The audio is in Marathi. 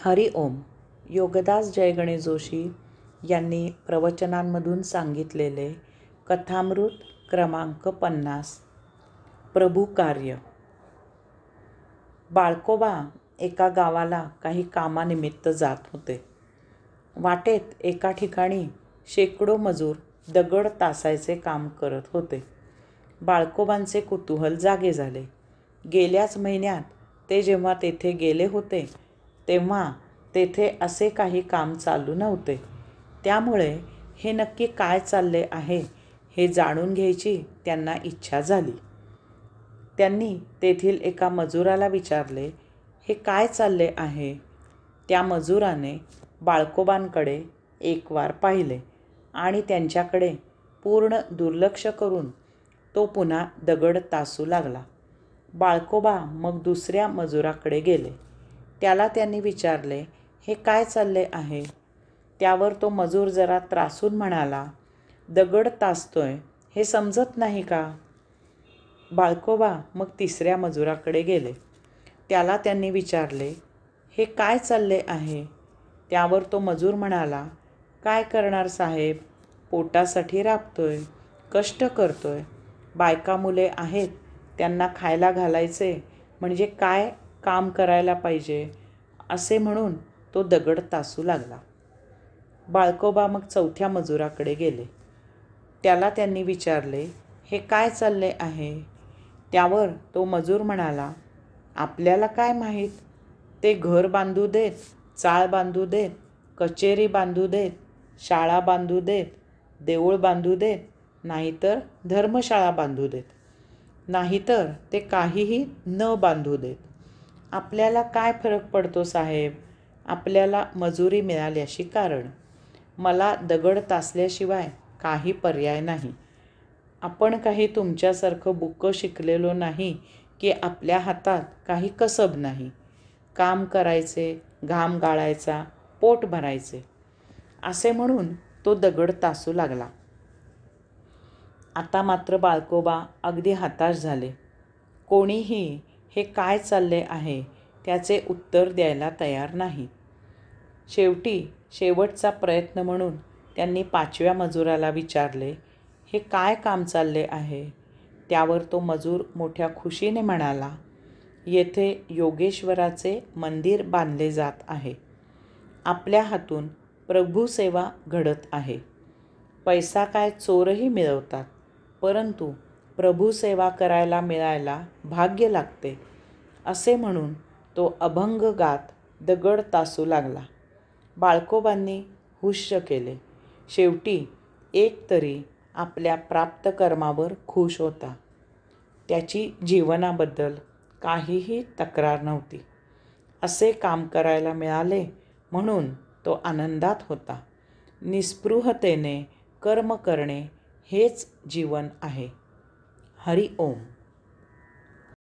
हरि ओम. योगदास जय गणेश जोशी यांनी प्रवचनांमधून सांगितलेले कथामृत क्रमांक 50. प्रभू कार्य. बाळकोबा एका गावाला काही कामानिमित्त जात होते. वाटेत एका ठिकाणी शेकडो मजूर दगड तासायचे काम करत होते. बाळकोबांचे कुतूहल जागे झाले. गेल्याच महिन्यात ते जेव्हा तेथे गेले होते तेव्हा तेथे असे काही काम चालू नव्हते. त्यामुळे हे नक्की काय चालले आहे हे जाणून घ्यायची त्यांना इच्छा झाली. त्यांनी तेथील एका मजुराला विचारले, हे काय चालले आहे? त्या मजुराने बाळकोबांकडे एक वार पाहिले आणि त्यांच्याकडे पूर्ण दुर्लक्ष करून तो पुन्हा दगड तासू लागला. बाळकोबा मग दुसऱ्या मजुराकडे गेले. त्याला त्यांनी विचारले, हे काय चालले आहे? त्यावर तो मजूर जरा त्रासून म्हणाला, दगड तासतोय हे समजत नाही का? बाळकोबा मग तिसऱ्या मजुराकडे गेले. त्याला त्यांनी विचारले, हे काय चालले आहे? त्यावर तो मजूर म्हणाला, काय करणार साहेब, पोटासाठी राबतोय, कष्ट करतोय, बायका मुले आहेत, त्यांना खायला घालायचे म्हणजे काय काम करायला पाहिजे, असे म्हणून तो दगड तासू लागला. बाळकोबा मग चौथ्या मजुराकडे गेले. त्याला त्यांनी विचारले, हे काय चालले आहे? त्यावर तो मजूर म्हणाला, आपल्याला काय माहीत, ते घर बांधू देत, चाळ बांधू देत, कचेरी बांधू देत, शाळा बांधू देत, देऊळ बांधू देत, नाहीतर धर्मशाळा बांधू देत, नाहीतर ते काहीही न बांधू देत. आपल्याला काय फरक पडतो साहेब, आपल्याला मजुरी मिळाल्याशी कारण. मला दगड तासल्याशिवाय काही पर्याय नाही. आपण काही तुमच्यासारखं बुक्कं शिकलेलो नाही की आपल्या हातात काही कसब नाही. काम करायचे, घाम गाळायचा, पोट भरायचे, असे म्हणून तो दगड तासू लागला. आता मात्र बाळकोबा अगदी हताश झाले. कोणीही हे काय चालले आहे त्याचे उत्तर द्यायला तयार नाही. शेवटचा प्रयत्न म्हणून त्यांनी पाचव्या मजुराला विचारले, हे काय काम चालले आहे? त्यावर तो मजूर मोठ्या खुशीने म्हणाला, येथे योगेश्वराचे मंदिर बांधले जात आहे. आपल्या हातून प्रभुसेवा घडत आहे. पैसा काय चोरही मिळवतात, परंतु प्रभुसेवा करायला मिळायला भाग्य लागते, असे म्हणून तो अभंग गात दगड तासू लागला. बाळकोबांनी हुश्य केले. शेवटी एक तरी आपल्या प्राप्त कर्मावर खुश होता. त्याची जीवनाबद्दल काहीही तक्रार नव्हती. असे काम करायला मिळाले म्हणून तो आनंदात होता. निस्पृहतेने कर्म करणे हेच जीवन आहे. हरि ओम.